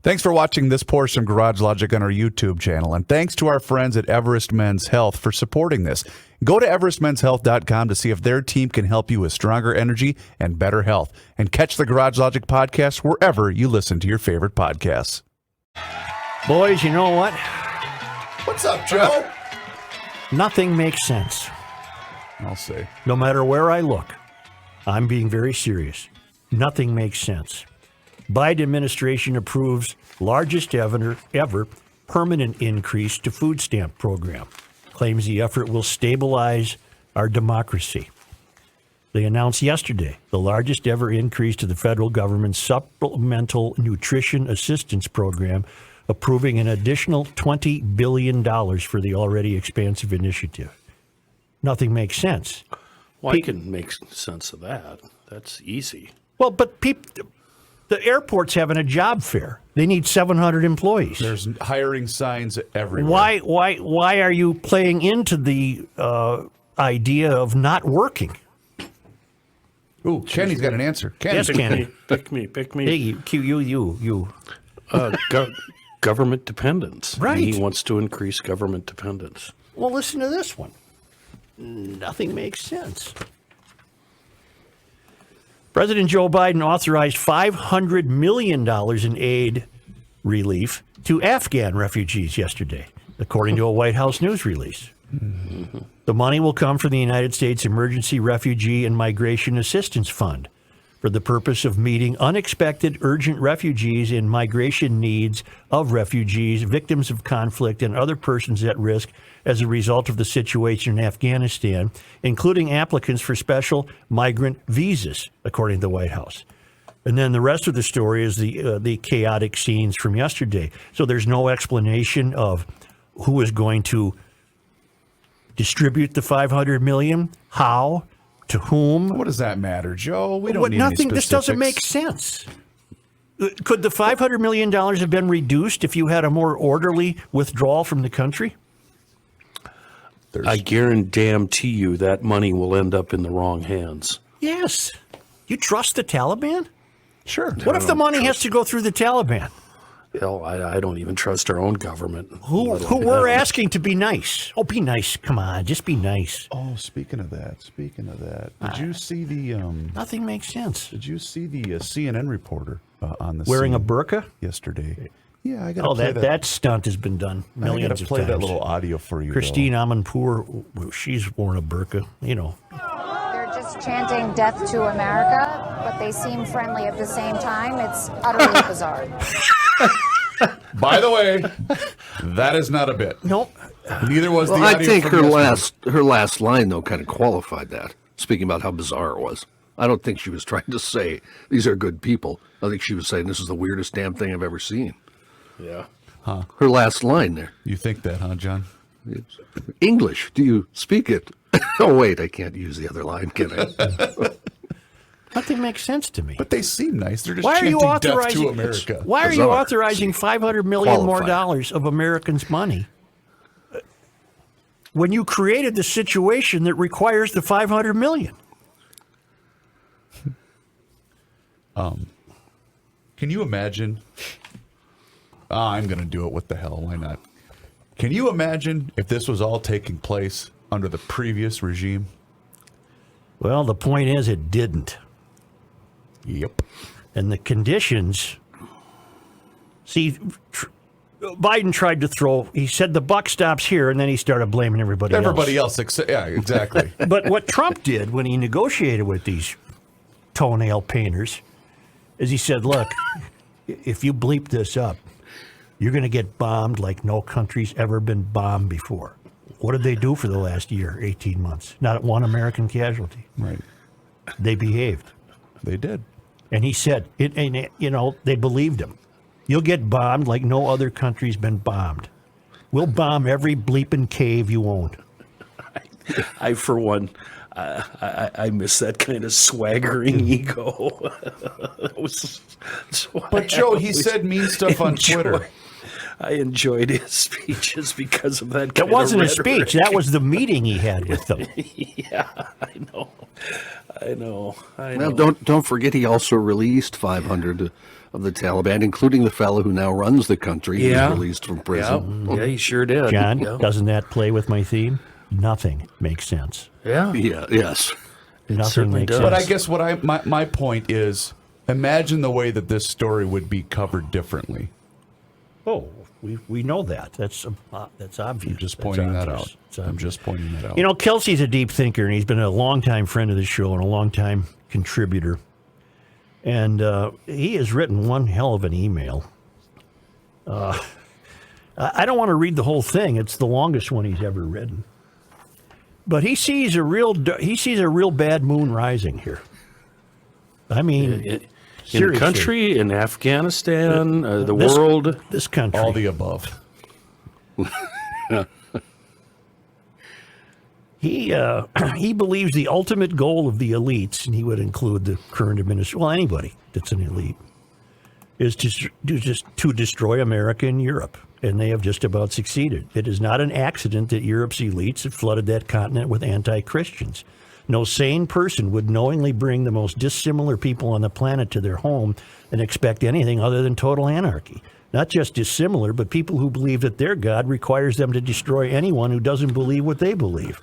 Thanks for watching this portion of Garage Logic on our YouTube channel, and thanks to our friends at Everest Men's Health for supporting this. Go to everestmenshealth.com to see if their team can help you with stronger energy and better health. And catch the Garage Logic podcast wherever you listen to your favorite podcasts. Boys, you know what? What's up, Joe? Nothing makes sense. I'll say. No matter where I look, I'm being very serious. Nothing makes sense. Biden administration approves largest ever permanent increase to food stamp program. Claims the effort will stabilize our democracy. They announced yesterday the largest ever increase to the federal government's supplemental nutrition assistance program, approving an additional $20 billion for the already expansive initiative. Nothing makes sense. Well, I can make sense of that. That's easy. Well, but the airport's having a job fair. They need 700 employees. There's hiring signs everywhere. Why are you playing into the idea of not working? Ooh, Kenny's got an answer. Kenny. Yes, Kenny. Pick me. Hey, you. Government dependence. Right. He wants to increase government dependence. Well, listen to this one. Nothing makes sense. President Joe Biden authorized $500 million in aid relief to Afghan refugees yesterday, according to a White House news release. Mm-hmm. The money will come from the United States Emergency Refugee and Migration Assistance Fund for the purpose of meeting unexpected urgent refugees and migration needs of refugees, victims of conflict, and other persons at risk as a result of the situation in Afghanistan, including applicants for special migrant visas, according to the White House. And then the rest of the story is the chaotic scenes from yesterday. So there's no explanation of who is going to distribute the $500 million, how, to whom. What does that matter, Joe? We don't need nothing. Any This doesn't make sense. Could the $500 million have been reduced if you had a more orderly withdrawal from the country? I guarantee you that money will end up in the wrong hands. Yes. You trust the Taliban? Sure. What if the money has to go through the Taliban? Hell, I don't even trust our own government. Who we're asking to be nice. Oh, be nice. Come on, just be nice. Oh, speaking of that, did you see the... Nothing makes sense. Did you see the CNN reporter on the wearing scene a burqa yesterday? Yeah, I got to play that stunt has been done millions of times. I got to play that little audio for you. Christine Amanpour, she's worn a burqa, you know. They're just chanting death to America, but they seem friendly at the same time. It's utterly bizarre. By the way, that is not a bit. Nope. Neither was the audio. I think from her last line, though, kind of qualified that, speaking about how bizarre it was. I don't think she was trying to say, these are good people. I think she was saying, this is the weirdest damn thing I've ever seen. Yeah. Huh. Her last line there. You think that, huh, John? English, do you speak it? Oh, wait, I can't use the other line, can I? Nothing makes sense to me. But they seem nice. They're just chanting death to America. Why are you authorizing $500 million more dollars of Americans' money when you created the situation that requires the $500 million? Can you imagine? I'm going to do it. What the hell? Why not? Can you imagine if this was all taking place under the previous regime? Well, the point is it didn't. Yep. And the conditions, see, Biden tried to he said the buck stops here, and then he started blaming everybody else. Yeah, exactly. But what Trump did when he negotiated with these toenail painters is he said, look, if you bleep this up, you're going to get bombed like no country's ever been bombed before. What did they do for the last year, 18 months? Not one American casualty. Right. They behaved. They did. And he said, they believed him. You'll get bombed like no other country's been bombed. We'll bomb every bleeping cave you own. I for one, I miss that kind of swaggering ego. But Joe, he said mean stuff on Twitter. I enjoyed his speeches because of that. That wasn't a speech. That was the meeting he had with them. Yeah, I know. Well, don't forget he also released $500 of the Taliban, including the fellow who now runs the country. He was released from prison. Yeah, he sure did. John, Yeah. doesn't that play with my theme? Nothing makes sense. Yeah. Yes. Nothing certainly makes does. sense. But I guess what my point is, imagine the way that this story would be covered differently. Oh, we know that. That's obvious. I'm just pointing that out. I'm just pointing that out. You know, Kelsey's a deep thinker, and he's been a longtime friend of the show and a longtime contributor. And he has written one hell of an email. I don't want to read the whole thing. It's the longest one he's ever written. But he sees a real bad moon rising here. I mean, In the seriously. country, in Afghanistan, the This- world. This country. All the above. He believes the ultimate goal of the elites, and he would include the current administration, well, anybody that's an elite, is to destroy America and Europe, and they have just about succeeded. It is not an accident that Europe's elites have flooded that continent with anti-Christians. No sane person would knowingly bring the most dissimilar people on the planet to their home and expect anything other than total anarchy. Not just dissimilar, but people who believe that their God requires them to destroy anyone who doesn't believe what they believe.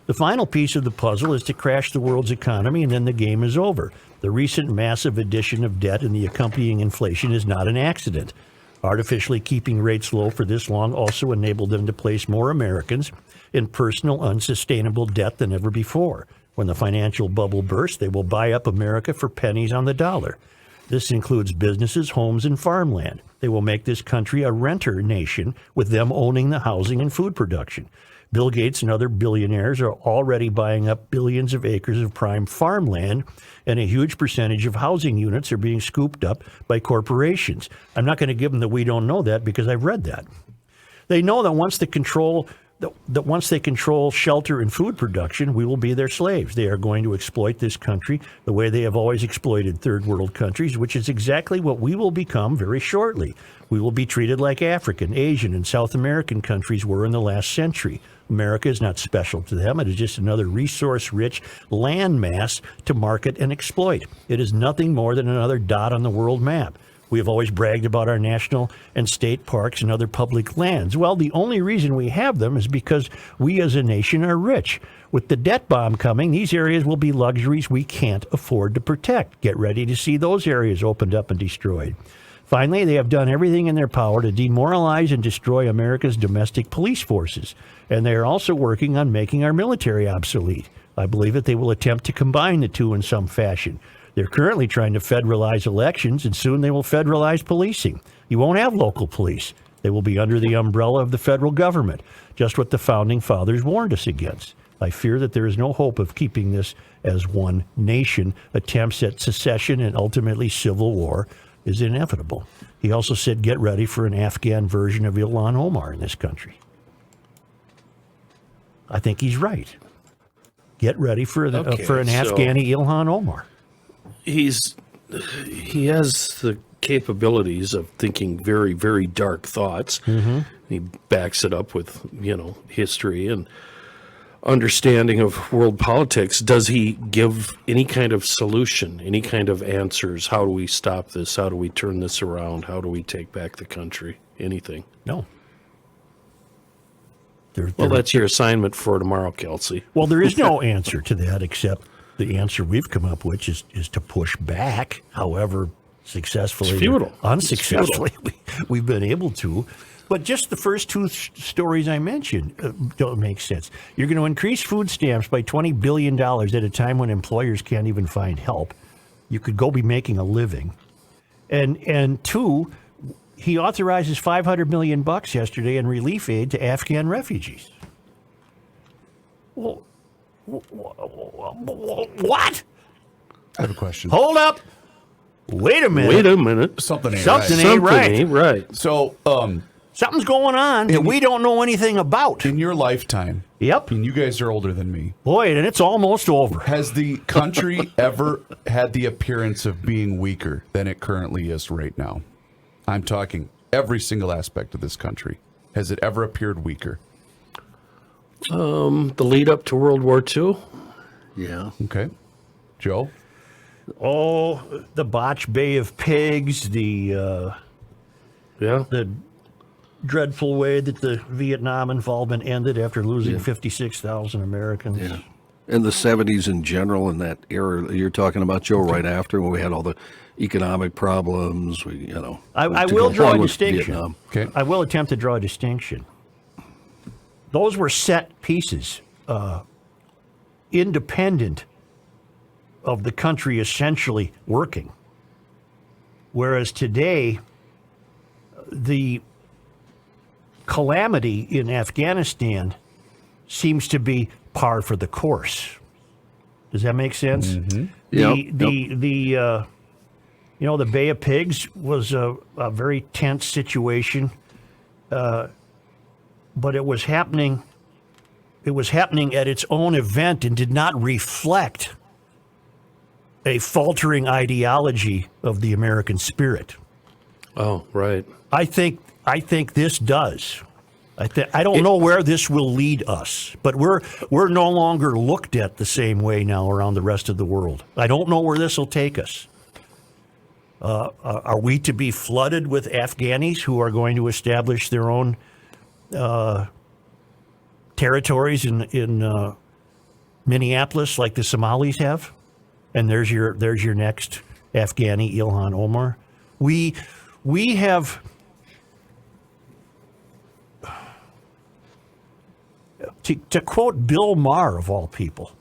The final piece of the puzzle is to crash the world's economy, and then the game is over. The recent massive addition of debt and the accompanying inflation is not an accident. Artificially keeping rates low for this long also enabled them to place more Americans in personal unsustainable debt than ever before. When the financial bubble bursts, they will buy up America for pennies on the dollar. This includes businesses, homes, and farmland. They will make this country a renter nation, with them owning the housing and food production. Bill Gates and other billionaires are already buying up billions of acres of prime farmland, and a huge percentage of housing units are being scooped up by corporations. I'm not going to give them the "we don't know that" because I've read that. They know that once they control shelter and food production, we will be their slaves. They are going to exploit this country the way they have always exploited third world countries, which is exactly what we will become very shortly. We will be treated like African, Asian, and South American countries were in the last century. America is not special to them. It is just another resource-rich landmass to market and exploit. It is nothing more than another dot on the world map. We have always bragged about our national and state parks and other public lands. Well, the only reason we have them is because we as a nation are rich. With the debt bomb coming, these areas will be luxuries we can't afford to protect. Get ready to see those areas opened up and destroyed. Finally, they have done everything in their power to demoralize and destroy America's domestic police forces. And they are also working on making our military obsolete. I believe that they will attempt to combine the two in some fashion. They're currently trying to federalize elections, and soon they will federalize policing. You won't have local police. They will be under the umbrella of the federal government, just what the Founding Fathers warned us against. I fear that there is no hope of keeping this as one nation. Attempts at secession and ultimately civil war is inevitable. He also said, get ready for an Afghan version of Ilhan Omar in this country. I think he's right. Get ready for an Afghani Ilhan Omar. He has the capabilities of thinking very, very dark thoughts. Mm-hmm. He backs it up with, history and understanding of world politics. Does he give any kind of solution, any kind of answers? How do we stop this? How do we turn this around? How do we take back the country? Anything? No. Well, that's your assignment for tomorrow, Kelsey. Well, there is no answer to that except the answer we've come up with is to push back, however successfully, it's futile. Unsuccessfully, we've been able to. But just the first two stories I mentioned don't make sense. You're going to increase food stamps by $20 billion at a time when employers can't even find help. You could go be making a living. And two, he authorizes $500 million yesterday in relief aid to Afghan refugees. Well, what? I have a question. Hold up. Wait a minute. Something ain't Something right. ain't right. So, something's going on that we don't know anything about. in your lifetime, Yep. and you guys are older than me, Boy, and it's almost over. has the country ever had the appearance of being weaker than it currently is right now? I'm talking every single aspect of this country. Has it ever appeared weaker? The lead up to World War II. Yeah. Okay. Joe? Oh, the botched Bay of Pigs, Yeah. the dreadful way that the Vietnam involvement ended after losing 56,000 Americans. Yeah. And the 70s in general, in that era you're talking about, Joe, right after when we had all the economic problems, I to will go draw on a with distinction. Vietnam. Okay. I will attempt to draw a distinction. Those were set pieces, independent of the country essentially working. Whereas today, the calamity in Afghanistan seems to be par for the course. Does that make sense? The Bay of Pigs was a very tense situation, but it was happening. It was happening at its own event and did not reflect a faltering ideology of the American spirit. Oh, right. I think this does. I don't know where this will lead us, but we're no longer looked at the same way now around the rest of the world. I don't know where this will take us. Are we to be flooded with Afghanis who are going to establish their own territories in Minneapolis like the Somalis have? And there's your next Afghani, Ilhan Omar. We have. To quote Bill Maher, of all people.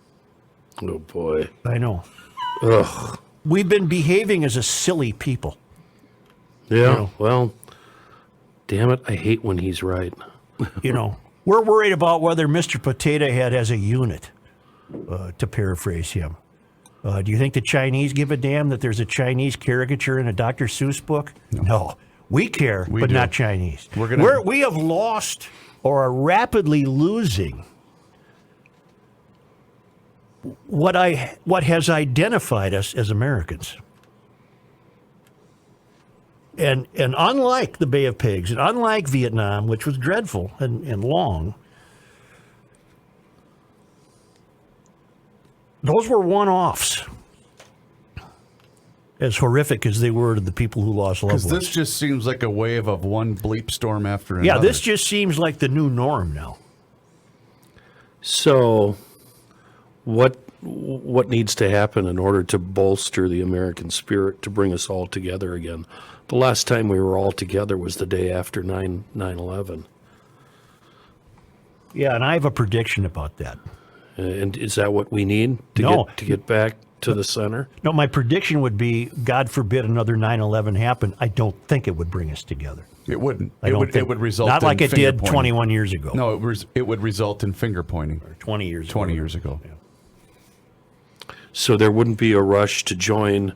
Oh, boy. I know. Ugh. We've been behaving as a silly people. Yeah, well, damn it, I hate when he's right. We're worried about whether Mr. Potato Head has a unit, to paraphrase him. Do you think the Chinese give a damn that there's a Chinese caricature in a Dr. Seuss book? No. We care, but do. not Chinese. We're We have lost or are rapidly losing what has identified us as Americans. And unlike the Bay of Pigs, and unlike Vietnam, which was dreadful and long, those were one-offs. As horrific as they were to the people who lost loved ones. Because this just seems like a wave of one bleep storm after another. Yeah, this just seems like the new norm now. So, what needs to happen in order to bolster the American spirit to bring us all together again? The last time we were all together was the day after 9/11. Yeah, and I have a prediction about that. And is that what we need to No. get back to the center? No, my prediction would be, God forbid another 9/11 happen. I don't think it would bring us together. It wouldn't. I don't It think, would result not in like it finger did pointing. 21 years ago. No, it would result in finger pointing. Or 20 years 20 ago. years ago. Yeah. So there wouldn't be a rush to join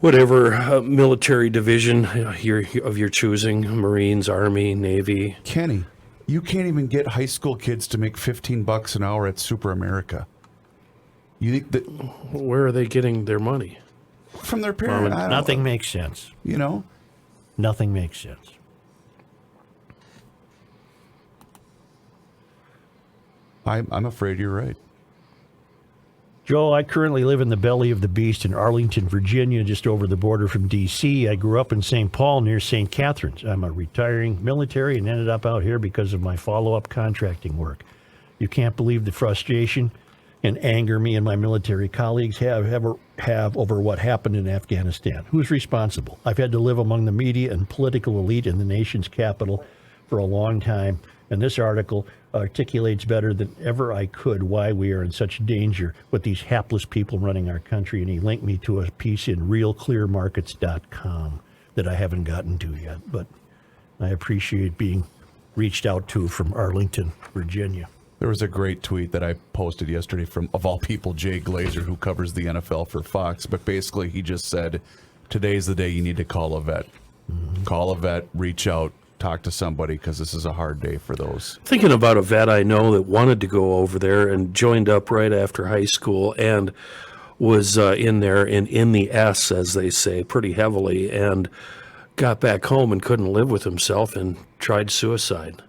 whatever military division of your choosing, Marines, Army, Navy. Kenny, you can't even get high school kids to make $15 an hour at Super America. You think that Where are they getting their money? from their parents? I don't Nothing know. makes sense. Nothing makes sense. I'm afraid you're right. Joe, I currently live in the belly of the beast in Arlington, Virginia, just over the border from D.C. I grew up in St. Paul near St. Catharines. I'm a retiring military and ended up out here because of my follow-up contracting work. You can't believe the frustration and anger me and my military colleagues have over what happened in Afghanistan. Who's responsible? I've had to live among the media and political elite in the nation's capital for a long time, and this article articulates better than ever I could why we are in such danger with these hapless people running our country. And he linked me to a piece in realclearmarkets.com that I haven't gotten to yet, but I appreciate being reached out to from Arlington, Virginia. There was a great tweet that I posted yesterday from, of all people, Jay Glazer, who covers the NFL for Fox. But basically, he just said, today's the day you need to call a vet. Mm-hmm. Call a vet, reach out, talk to somebody, because this is a hard day for those. Thinking about a vet I know that wanted to go over there and joined up right after high school and was in there and in the S, as they say, pretty heavily, and got back home and couldn't live with himself and tried suicide.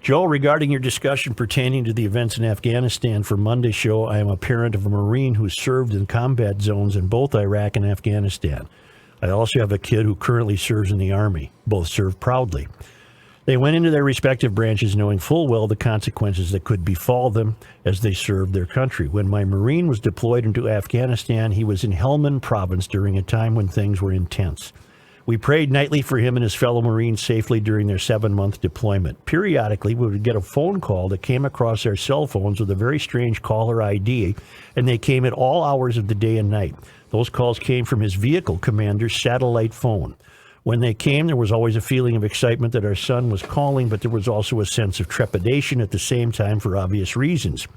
Joe, regarding your discussion pertaining to the events in Afghanistan for Monday's show, I am a parent of a Marine who served in combat zones in both Iraq and Afghanistan. I also have a kid who currently serves in the Army. Both serve proudly. They went into their respective branches knowing full well the consequences that could befall them as they served their country. When my Marine was deployed into Afghanistan, he was in Helmand province during a time when things were intense. We prayed nightly for him and his fellow Marines safely during their 7-month deployment. Periodically, we would get a phone call that came across our cell phones with a very strange caller ID, and they came at all hours of the day and night. Those calls came from his vehicle commander's satellite phone. When they came, there was always a feeling of excitement that our son was calling, but there was also a sense of trepidation at the same time for obvious reasons.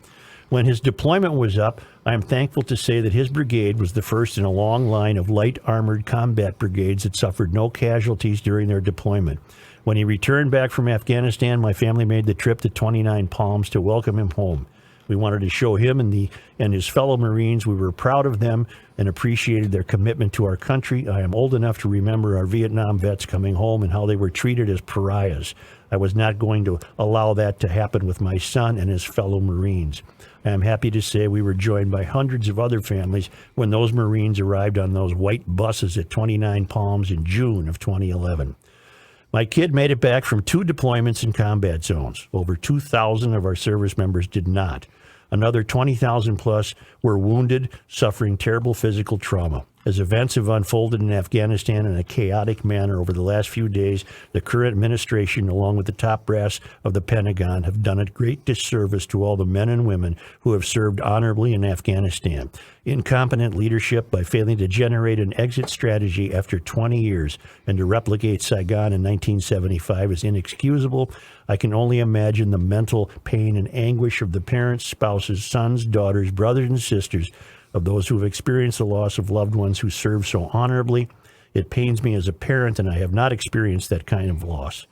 When his deployment was up, I am thankful to say that his brigade was the first in a long line of light armored combat brigades that suffered no casualties during their deployment. When he returned back from Afghanistan, my family made the trip to 29 Palms to welcome him home. We wanted to show him and his fellow Marines we were proud of them and appreciated their commitment to our country. I am old enough to remember our Vietnam vets coming home and how they were treated as pariahs. I was not going to allow that to happen with my son and his fellow Marines. I am happy to say we were joined by hundreds of other families when those Marines arrived on those white buses at 29 Palms in June of 2011. My kid made it back from 2 deployments in combat zones. Over 2,000 of our service members did not. Another 20,000 plus were wounded, suffering terrible physical trauma. As events have unfolded in Afghanistan in a chaotic manner over the last few days, the current administration, along with the top brass of the Pentagon, have done a great disservice to all the men and women who have served honorably in Afghanistan. Incompetent leadership by failing to generate an exit strategy after 20 years and to replicate Saigon in 1975 is inexcusable. I can only imagine the mental pain and anguish of the parents, spouses, sons, daughters, brothers, and sisters of those who have experienced the loss of loved ones who served so honorably. It pains me as a parent, and I have not experienced that kind of loss.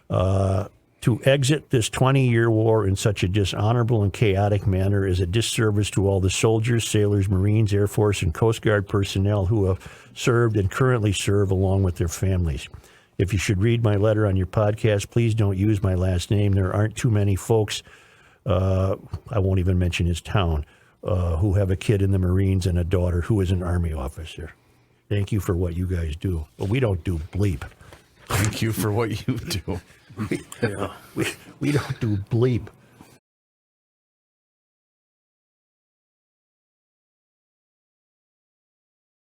To exit this 20-year war in such a dishonorable and chaotic manner is a disservice to all the soldiers, sailors, Marines, Air Force, and Coast Guard personnel who have served and currently serve along with their families. If you should read my letter on your podcast, please don't use my last name. There aren't too many folks, I won't even mention his town, who have a kid in the Marines and a daughter who is an Army officer. Thank you for what you guys do. But we don't do bleep. Thank you for what you do. We don't do bleep.